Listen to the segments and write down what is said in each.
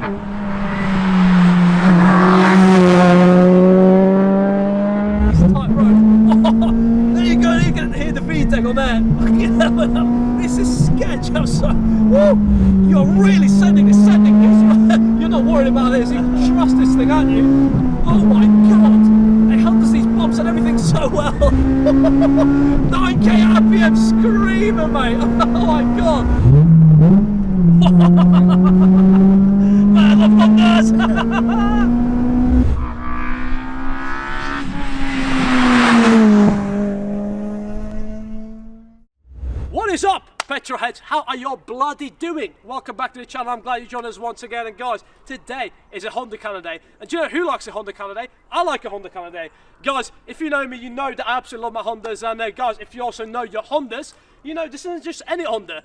Tight road. There you go, you can hear the VTEC on there. This is sketch. I'm so. Woo, you're really sending this. You're not worried about this. You trust this thing, aren't you? Oh my god! It handles these bumps and everything so well. 9k RPM screaming, mate. Oh my god. Man, I love Hondas. What is up, Petrolheads? How are you bloody doing? Welcome back to the channel. I'm glad you joined us once again. And guys, today is a Honda Canada Day. And do you know who likes a Honda Canada Day? I like a Honda Canada Day. Guys, if you know me, you know that I absolutely love my Hondas. And guys, if you also know your Hondas, you know this isn't just any Honda.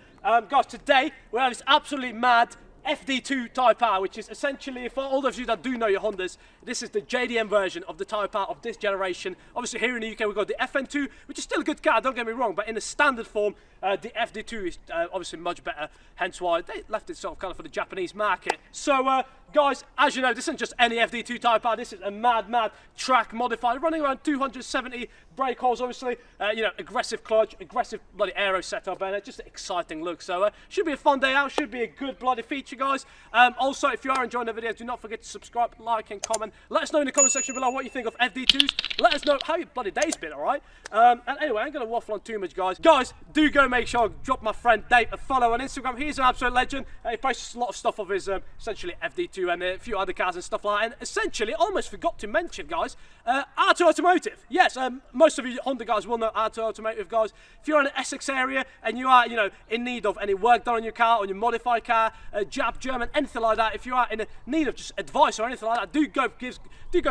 Guys, today we have this absolutely mad FD2 Type R, which is essentially, for all of you that do know your Hondas, this is the JDM version of the Type R of this generation. Obviously here in the UK we've got the FN2, which is still a good car, don't get me wrong, but in the standard form, the FD2 is obviously much better, hence why they left it sort of kind of for the Japanese market. So guys, as you know, this isn't just any FD2 Type R, this is a mad track modified, running around 270 brake horse, obviously, you know, aggressive clutch, aggressive bloody aero setup, and just an exciting look. So should be a fun day out, should be a good bloody feature, guys. Also, if you are enjoying the video, do not forget to subscribe, like and comment. Let us know in the comment section below what you think of FD2s. Let us know how your bloody day's been, alright? And anyway, I ain't gonna waffle on too much, guys. Guys, do go make sure I drop my friend Dave a follow on Instagram. He's an absolute legend. He posts a lot of stuff of his essentially FD2 and a few other cars and stuff like that. And essentially, almost forgot to mention, guys, R2 Automotive. Yes, most of you Honda guys will know R2 Automotive, guys. If you're in the Essex area and you are, you know, in need of any work done on your car, on your modified car, Jap, German, anything like that, if you are in need of just advice or anything like that, do go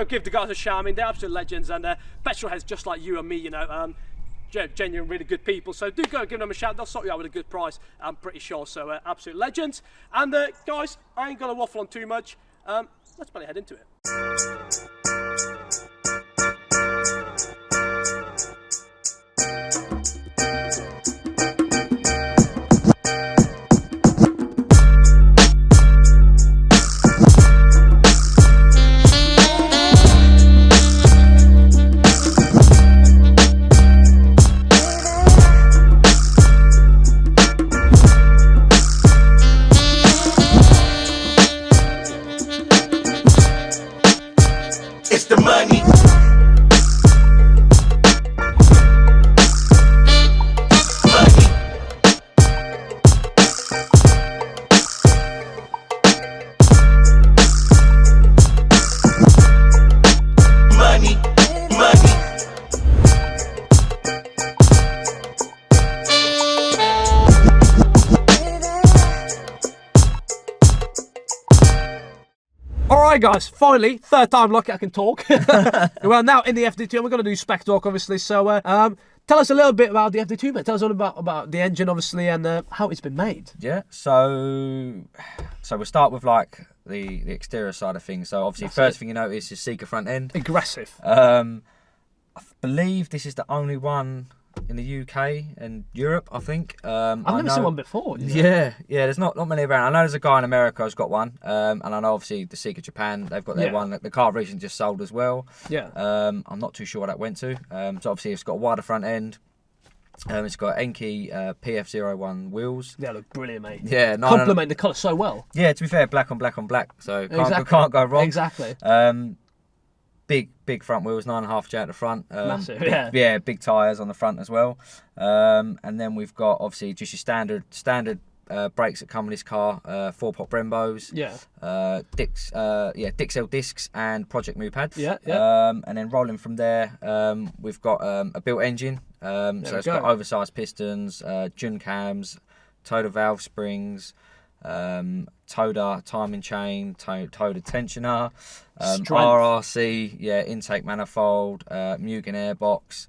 give the guys a shout. I mean, they're absolute legends, and Petrolheads just like you and me, you know. Genuine, really good people, so do go give them a shout. They'll sort you out with a good price, I'm pretty sure. So absolute legends. And guys, I ain't gonna waffle on too much. Let's probably head into it. It's the money. Alright guys, finally, third time lucky I can talk. Well, now in the FD2, and we're going to do spec talk obviously, so tell us a little bit about the FD2, mate. Tell us all about the engine obviously and how it's been made. Yeah, so we'll start with like the exterior side of things. So obviously first thing you notice is Seeker front end. Aggressive. I believe this is the only one in the UK and Europe, I think. I've never seen one before. Yeah, there's not many around. I know there's a guy in America who's got one, and I know obviously the Seeker Japan, they've got their one. The car recently just sold as well. Yeah. I'm not too sure what that went to. So obviously it's got a wider front end. It's got Enki PF01 wheels. They look brilliant, mate. Yeah, complement the colour so well. Yeah, to be fair, black on black on black, so can't go wrong. Exactly. Big front wheels, 9.5 at the front. Massive, yeah, big tyres on the front as well. And then we've got obviously just your standard brakes that come in this car, 4-pot Brembos. Yeah. Dixel discs and Project Move pads. Yeah. And then rolling from there, we've got a built engine. So it's got oversized pistons, Jun cams, Toda valve springs, Toda timing chain, Toda tensioner, RRC, intake manifold, Mugen airbox,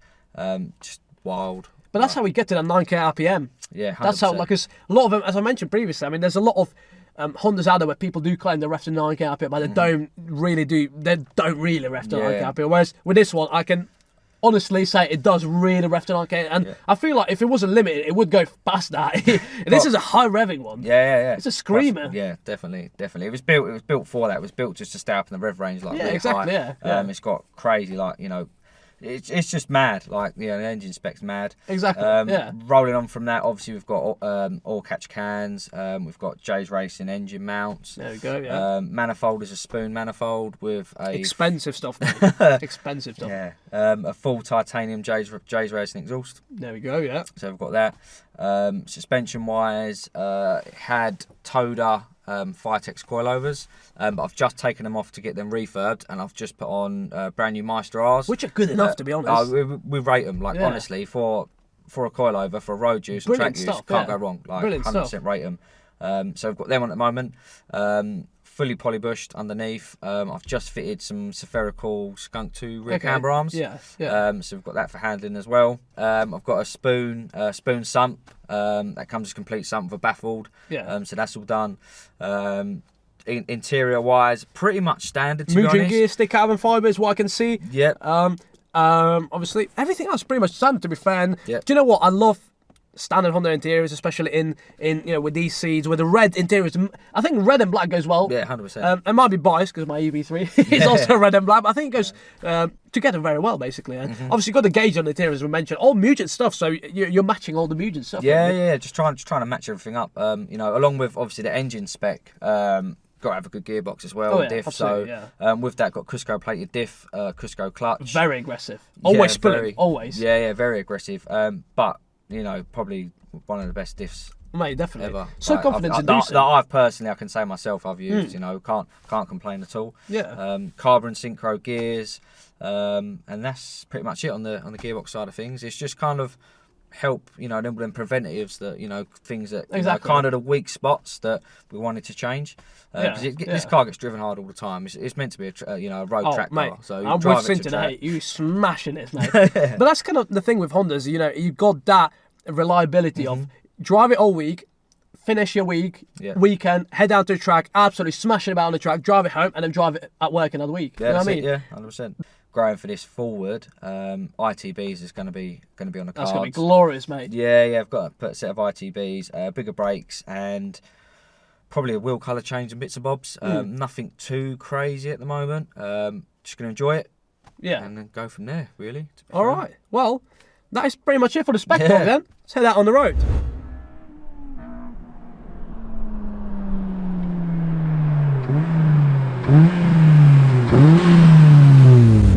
just wild. But that's how we get to that 9k RPM. Yeah, 100%. That's how, like, a lot of them, as I mentioned previously, I mean, there's a lot of Hondas out there where people do claim they're ref to 9k RPM, but they don't really ref to 9k RPM. Whereas with this one, I can honestly say it does really rev to 9k, and I feel like if it wasn't limited, it would go past that. This is a high revving one. Yeah. It's a screamer. Yeah, definitely. It was built for that. It was built just to stay up in the rev range, like really exactly. high. Yeah. It's got crazy, like, you know, it's just mad. Like, you know, the engine spec's mad. Exactly. Rolling on from that, obviously we've got oil catch cans. We've got Jay's Racing engine mounts. There we go. Yeah. Manifold is a spoon manifold with a expensive stuff, mate. Expensive stuff. Yeah. A full titanium Jay's Racing exhaust. There we go. Yeah. So we've got that. Suspension wise, had Toda Fitex coilovers, but I've just taken them off to get them refurbed, and I've just put on brand new Meister R's, which are good enough, to be honest. We rate them, like, honestly, for a coilover, for road use and track use, can't go wrong. Like, 100% rate them. So I've got them on at the moment. Fully polybushed underneath. I've just fitted some spherical Skunk 2 rear camber arms. Yeah. So we've got that for handling as well. I've got a spoon sump that comes as complete sump with a baffled. Yeah. So that's all done. Interior wise, pretty much standard, to be honest. Moving gear, stick carbon fibre is what I can see. Yep. Obviously everything else is pretty much standard, to be fair. And do you know what? I love standard Honda interiors, especially in you know, with these seeds, with the red interiors. I think red and black goes well. Yeah, 100%. I might be biased because my EB3 is also red and black, but I think it goes together very well, basically. And obviously you've got the gauge on the interior, as we mentioned, all Mugen stuff, so you're matching all the Mugen stuff. Yeah, just trying to match everything up. You know, along with obviously the engine spec. Got to have a good gearbox as well, diff. So with that, got Cusco plated diff, Cusco clutch. Very aggressive. Always spilling. Always. Yeah, very aggressive. But you know, probably one of the best diffs. Mate, definitely. Ever. So like, confident to do that so. I've personally, I can say myself, I've used. You know, can't complain at all. Yeah. Carbon synchro gears, and that's pretty much it on the gearbox side of things. It's just kind of help, you know, them preventatives, that, you know, things that you know, kind of the weak spots that we wanted to change. Because this car gets driven hard all the time. It's meant to be a road track car. So I'm with Sin today. You smashing it, mate. But that's kind of the thing with Hondas. You know, you've got that reliability of drive it all week, finish your weekend, head down to the track, absolutely smashing about on the track, drive it home, and then drive it at work another week. Yeah, you know what I mean? Yeah, 100%. Growing for this forward, ITBs is going to be on the cards. That's going to be glorious, mate. Yeah, I've got to put a set of ITBs, bigger brakes, and probably a wheel colour change and bits and bobs. Nothing too crazy at the moment. Just going to enjoy it. Yeah. And then go from there, really. All right. Well, that is pretty much it for the spec talk then. Let's head out on the road.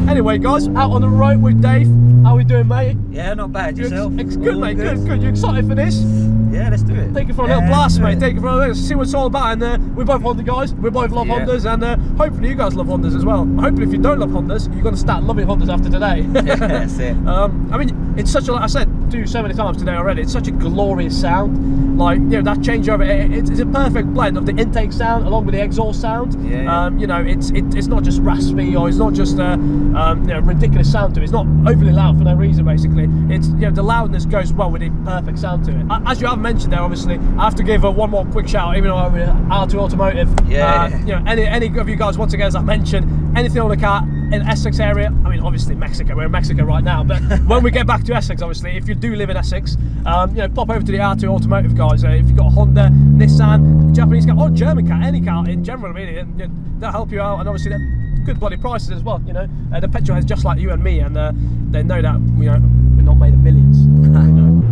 Anyway, guys, out on the road with Dave. How we doing, mate? Yeah, not bad. Yourself? Good, mate. Good. You excited for this? Yeah, let's do it. Take it for a little blast, mate. Take it for a little, see what it's all about. And we're both Honda guys. We both love Hondas, and hopefully you guys love Hondas as well. Hopefully, if you don't love Hondas, you're going to start loving Hondas after today. Yeah, that's it. I mean, it's such a, like I said so many times today already, it's such a glorious sound. Like, you know, that changeover, it's a perfect blend of the intake sound along with the exhaust sound. You know, it's not just raspy, or it's not just you know, ridiculous sound to it. It's not overly loud for no reason, basically. It's, you know, the loudness goes well with the perfect sound to it. As you have mentioned there, obviously, I have to give one more quick shout out, even though I'm R2 Automotive. You know, any of you guys, once again, as I've mentioned, anything on the car in Essex area, I mean, obviously Mexico, we're in Mexico right now, but when we get back to Essex, obviously, if you do live in Essex, you know, pop over to the R2 Automotive guys. If you've got a Honda, Nissan, Japanese car, or German car, any car in general, really, they'll help you out, and obviously they're good bloody prices as well. You know, the Petrolheads just like you and me, and they know that, you know, we're not made of millions. You know?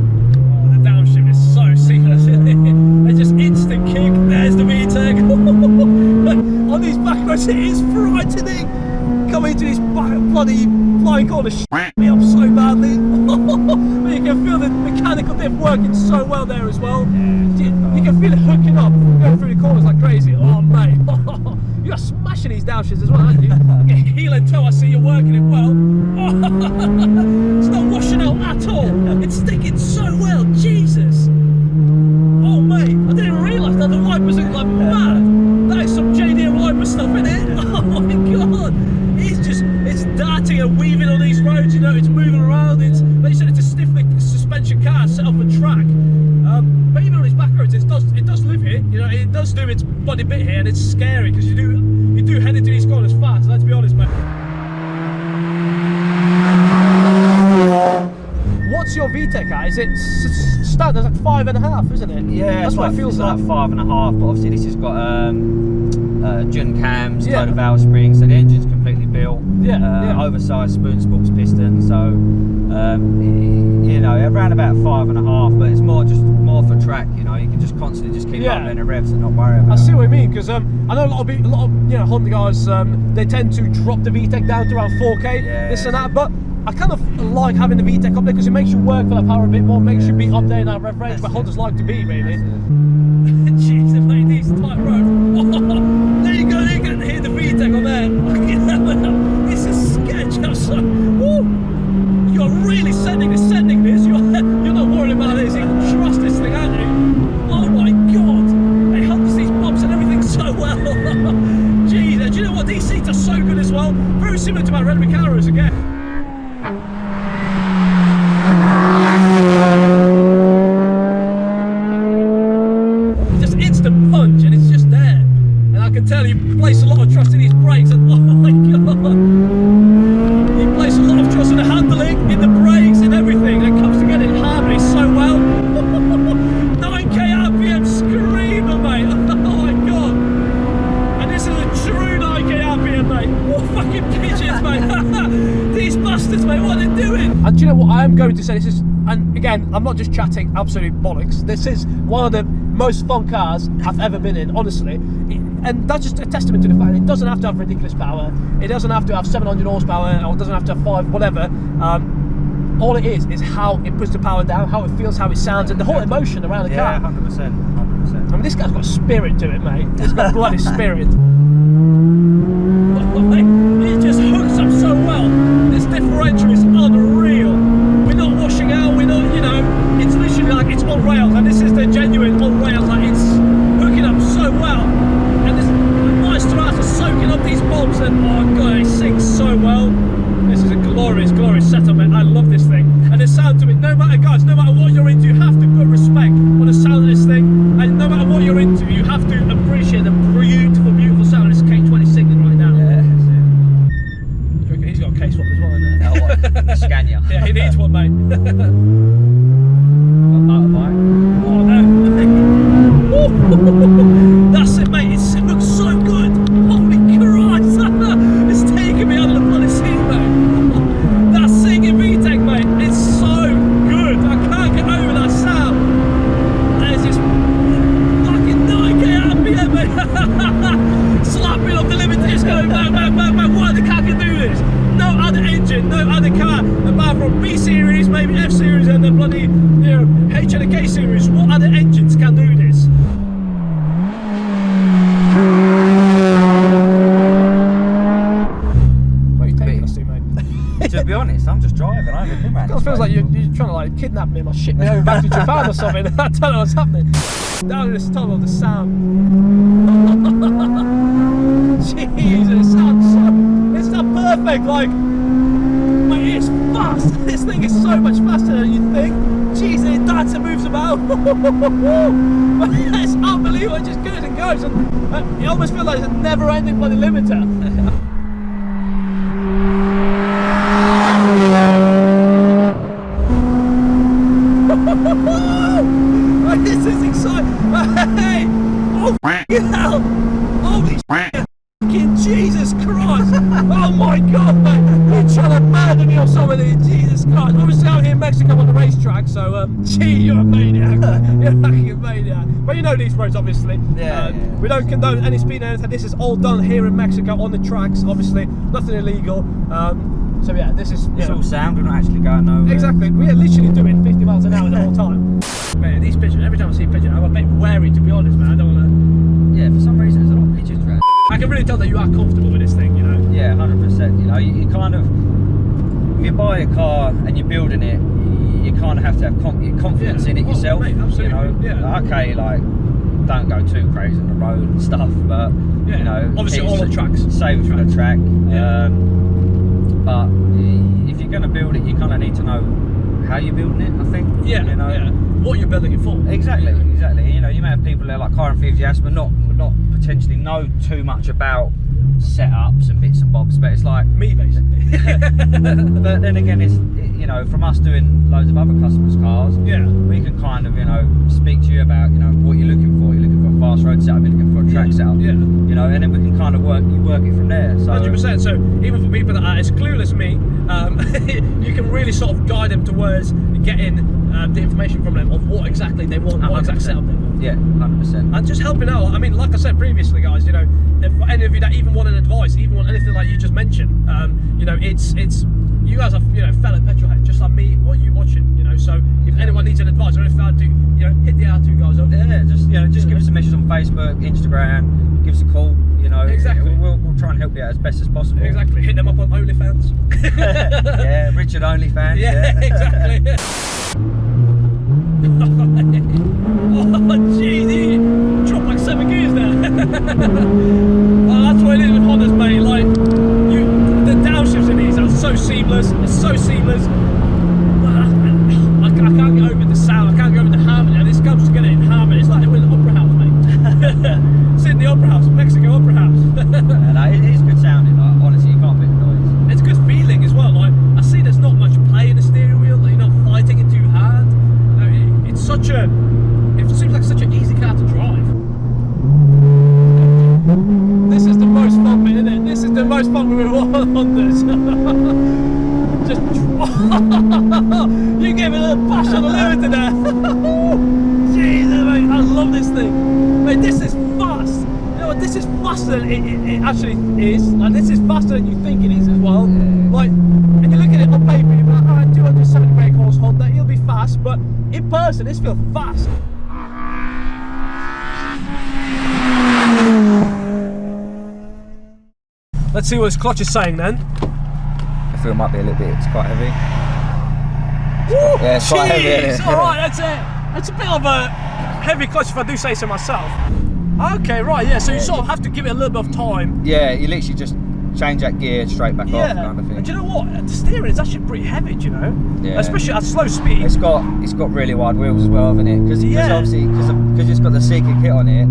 The downshift is so seamless, isn't it? It's just instant kick. There's the VTEC. On these back roads, it is frightening. Coming into this bloody flying corner, me up so badly. But you can feel the mechanical diff working so well there as well. You can feel it hooking up, going through the corners like crazy. Oh mate, you're smashing these downshifts as well, aren't you? Heel and toe, I see you're working it well. It's not washing out at all. It's sticking so well, Jesus. Oh mate, I didn't even realise that the wipers look like mad. That is some JD wiper stuff in it. Oh my god. It's darting and weaving on these roads, you know, it's moving around. Like you said, it's a stiff suspension car set up for track. But even on these back roads, it does live here, you know, it does do its bloody bit here, and it's scary because you do head into these corners fast, let's be honest, mate. what's your VTEC at? Is it standard? There's like 5.5, isn't it? Yeah, that's what it feels like. 5.5, but obviously this has got Jun cams, total valve springs, so the engine's completely built. Oversized spoon sports piston, so you know, around about 5.5, but it's more for track. You know, you can just constantly just keep up in the revs and not worry about it. I see what you mean, because I know a lot of you know, Honda guys, they tend to drop the VTEC down to around 4K, this and that, but I kind of like having the VTEC up there because it makes you work for the power a bit more, makes you be up there in that rev range where Hondas like to be, really. Jeez, they've made these tight roads. There you go, you can hear the VTEC on there. This is sketch. You're really sending this. You're not worried about this. You can trust this thing, aren't you? Oh my god, it handles these bumps and everything so well. Jeez, do you know what? These seats are so good as well. Very similar to my Red Cameras again. Just instant punch, and it's just there. And I can tell you place a lot of trust in these brakes, and oh my god, you place a lot of trust in the handling, in the brakes, in everything. It comes together in harmony so well. 9k RPM screamer, mate. Oh my god. And this is a true 9k RPM, mate. What fucking pigeons, mate. These bastards, mate, what are they doing? And do you know what I am going to say? This is, and again, I'm not just chatting absolute bollocks. This is one of the most fun cars I've ever been in, honestly. And that's just a testament to the fact that it doesn't have to have ridiculous power. It doesn't have to have 700 horsepower, or it doesn't have to have 5, whatever. All it is how it puts the power down, how it feels, how it sounds, and the whole emotion around the car. 100%. I mean, this guy's got spirit to it, mate. It's got bloody spirit. It just hooks up so well. This differential is unreal. We're not washing out, we're not, you know, it's literally like it's on rails, and this is the genuine on rails, like it's hooking up so well. And this nice throughout are soaking up these bombs, and oh god, it sings so well. This is a glorious setup, man. I love this thing. And the sound to it, no matter what you're into, you have to put respect on the sound of this thing. And no matter what you're into, you have to appreciate the beautiful sound of this K20 Signet right now. Yeah, that's it. He's got a K-swap as well, isn't he? Oh, what? Scania. Yeah, he needs one, mate. Motorbike. Oh no. That's it, mate. It looks so good. Holy Christ. It's taking me out of the bloody seat, mate. That singing VTEC, mate. It's so good. I can't get over that sound. And it's just fucking 9k RPM, mate. Slapping off the limiter, just going bang. What other car can do this? No other engine, no other car, apart from B series, maybe F series, and the bloody, you know, H and K series. What other engines can do this? What are you taking us to, mate? To be honest, I'm just driving. I haven't been around. It feels like you're trying to like kidnap me and ship me over back to Japan or something. I don't know what's happening. Down in this tunnel of the sound. Jeez, it sounds so. It's not perfect, like. But it's fast. This thing is so much faster than you think. Jeez, it darts and moves about. It's unbelievable. It just goes and goes, and you almost feel like it's a never-ending bloody limiter. This is exciting. Hey! Oh, hell! Holy shit! Jesus Christ! Oh my god, mate! You're trying to murder me or something! Jesus Christ! Obviously, out here in Mexico on the racetrack, so gee, you're a maniac! You're fucking a maniac! But you know these roads, obviously. Yeah. We don't condone any speed or anything. This is all done here in Mexico on the tracks. Obviously, nothing illegal. So yeah, this is. It's all sound. We're not actually going nowhere. Exactly. We are literally doing 50 miles an hour the whole time. Mate, these pigeons. Every time I see a pigeon, I'm a bit wary, to be honest, man. I don't want to. Yeah, for some reason there's a lot of pigeons around. I can really tell that you are comfortable with this thing, you know. Yeah, 100%. You know, you kind of, if you buy a car and you're building it, you kind of have to have confidence in it yourself. Mate, absolutely. You know, okay, like don't go too crazy on the road and stuff, but you know, obviously all the tracks, save it for the track. Yeah. But if you're going to build it, you kind of need to know how you're building it. I think. Yeah. You know, what you're building it for. Exactly. You know, you may have people that are like car enthusiasts, but not potentially know too much about setups and bits and bobs, but it's like Me, basically. but then again, you know, from us doing loads of other customers' cars, Yeah. we can kind of, you know, speak to you about, you know, what you're looking for. You're looking for a fast road setup, you're looking for a track setup, Yeah. you know, and then we can kind of work it from there. So 100%. So even for people that are as clueless as me, you can really sort of guide them towards getting the information from them of what exactly they want, what exact setup they want. Yeah, 100%. And just helping out. I mean, like I said previously, guys, you know, if any of you that even want an advice, even want anything like you just mentioned, you know, it's you guys are, you know, fellow petrolheads, just like me or you watching, you know. So if anyone needs an advice or anything, I do, you know, hit the R2 guys up. Yeah, just give us a message on Facebook, Instagram, give us a call. You know, exactly. We'll try and help you out as best as possible. Exactly. Hit them up on OnlyFans. Yeah, Richard OnlyFans. Yeah, exactly. Yeah. Oh, jeez, he dropped like 7 gears there. Oh, that's what it is with Hondas, mate. Like, the downshifts in these are so seamless. It's so seamless. I can't get over the sound. I can't get over the harmony. And this comes together in harmony. It's like we're in the opera house, mate. Sydney Opera House, Mexico Opera House. Yeah, no, it is good sounding. Like, honestly, you can't beat the noise. It's a good feeling as well. Like, I see there's not much play in the steering wheel. Like, you're not fighting it too hard. It's such a. It seems like such an easy car to drive. This is the most fun bit, isn't it? This is the most fun with Hondas. Just. You gave it a bash on the limiter there. Jesus, mate, I love this thing. Mate, this is fast. You know what? This is faster than it actually is, and this is faster than you think it is as well. Like, and you look at it on paper, you're like, alright, 270 brake horse Honda, it'll be fast, but in person, this feels fast. Let's see what this clutch is saying then. I feel it might be a little bit. It's quite heavy. Woo, Yeah, it's quite heavy, isn't it? Alright, that's it. It's a bit of a heavy clutch if I do say so myself. Okay, right, yeah, so you sort of have to give it a little bit of time. Yeah, you literally just change that gear straight back off, kind of thing. And do you know what? The steering is actually pretty heavy, do you know? Yeah. Especially at slow speed. It's got really wide wheels as well, hasn't it? Because Yeah. obviously because it's got the Seeker kit on it,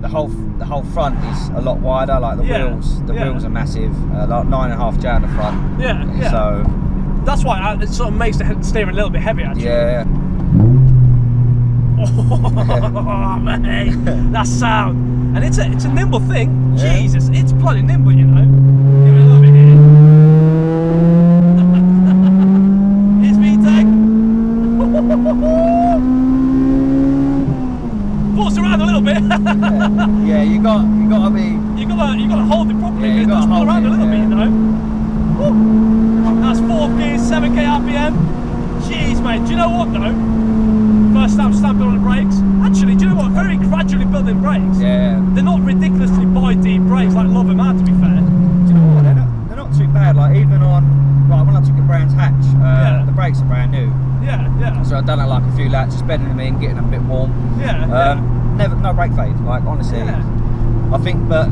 the whole front is a lot wider. Like the wheels are massive. Like 9.5 J on the front. Yeah. So that's why it sort of makes the steering a little bit heavy, actually. yeah. Oh, man, that sound. And it's a nimble thing. Yeah. Jesus, it's bloody nimble, you know. Give it a little bit here. Here's me, tag. Pulls around a little bit. Yeah, you gotta be. You gotta hold it properly. Yeah, you it does gotta pull hold around it, a little bit, yeah. you know. Woo. That's 4 gears, 7k RPM. Jeez, mate. Do you know what though? First time stamping on the brakes. Actually, do you know what? Very gradually building brakes. Yeah. They're not ridiculously deep brakes like a lot of them are, to be fair. Do you know what? They're not too bad. Like even on when I took a Brands hatch, the brakes are brand new. Yeah. So I've done it like a few laps, just bedding them in, getting them a bit warm. Never, no brake fade. Like honestly, I think, but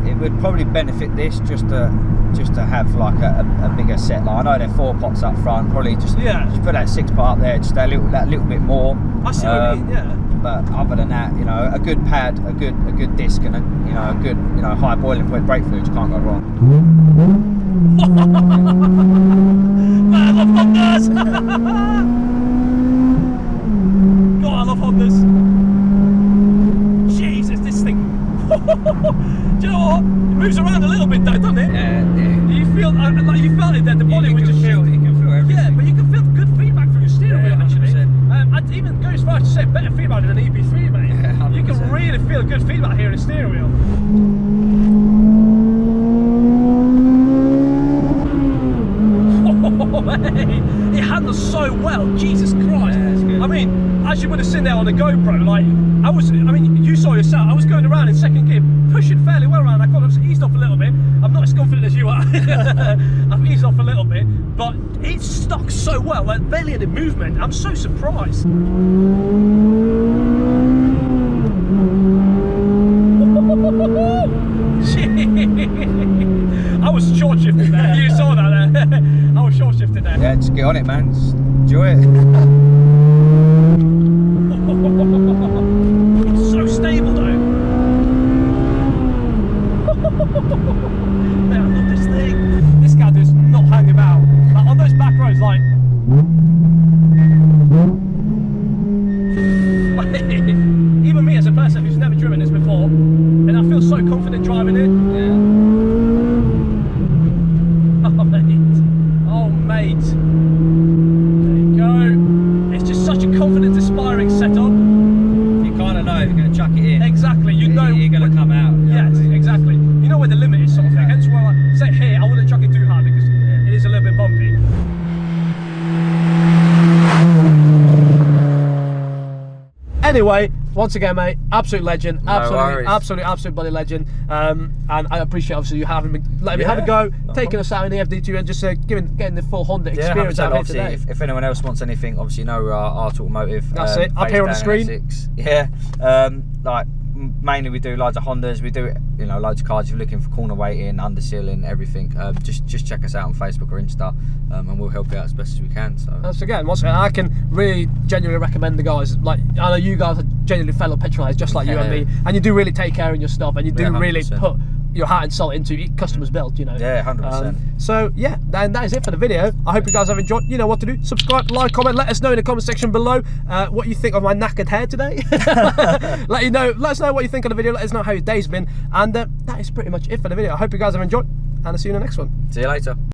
it would probably benefit this just to have like a bigger set. Like I know they're 4 pots up front, probably just put that 6 pot up there, just that little bit more. I see what you mean. Yeah. But other than that, you know, a good pad, a good disc, and a good high boiling point brake fluid, you can't go wrong. Man, I love Hondas. God, I love Hondas. Jesus, this thing. Do you know what? It moves around a little bit though, doesn't it? Yeah. You feel like you felt it there. The body was just feel everything. Yeah, but you can feel good feedback through your steering wheel actually. 100%. I'd even go as far as to say better feedback than an EP3, mate. Yeah, you can really feel good feedback here in the steering wheel. It handles so well, Jesus Christ. Yeah, it's good. I mean, as you would have seen there on the GoPro, like, you saw yourself, I was going around in second gear, pushing fairly well around that corner. I've eased off a little bit. I'm not as confident as you are. I've eased off a little bit, but it's stuck so well, like barely any movement. I'm so surprised. I was short shifted there. You saw that there. I was short shifted there. Yeah, just get on it, man. Just enjoy it. It's so stable though. know you're going to come out. Yes, exactly. You know where the limit is, sort of thing. Hence why I say here, I wouldn't chuck it too hard because it is a little bit bumpy. Anyway, once again, mate, absolute legend, absolute bloody legend. And I appreciate obviously you having me, letting me have a go, taking us out in the FD2 and just getting the full Honda experience out here today. If anyone else wants anything, obviously you know we're Art Automotive. That's it, up here on the screen. Yeah, like mainly we do loads of Hondas. We do loads of cars. If you're looking for corner weighting, undersealing, everything, just check us out on Facebook or Insta, and we'll help you out as best as we can. So once again, I can really genuinely recommend the guys. Like I know you guys are genuinely fellow petrolheads, just like you and me, and you do really take care of your stuff, and you do really put your heart and soul into customers built, Yeah, 100%. So yeah, and that is it for the video. I hope you guys have enjoyed. You know what to do. Subscribe, like, comment. Let us know in the comment section below what you think of my knackered hair today. Let us know what you think of the video. Let us know how your day's been. And that is pretty much it for the video. I hope you guys have enjoyed, and I'll see you in the next one. See you later.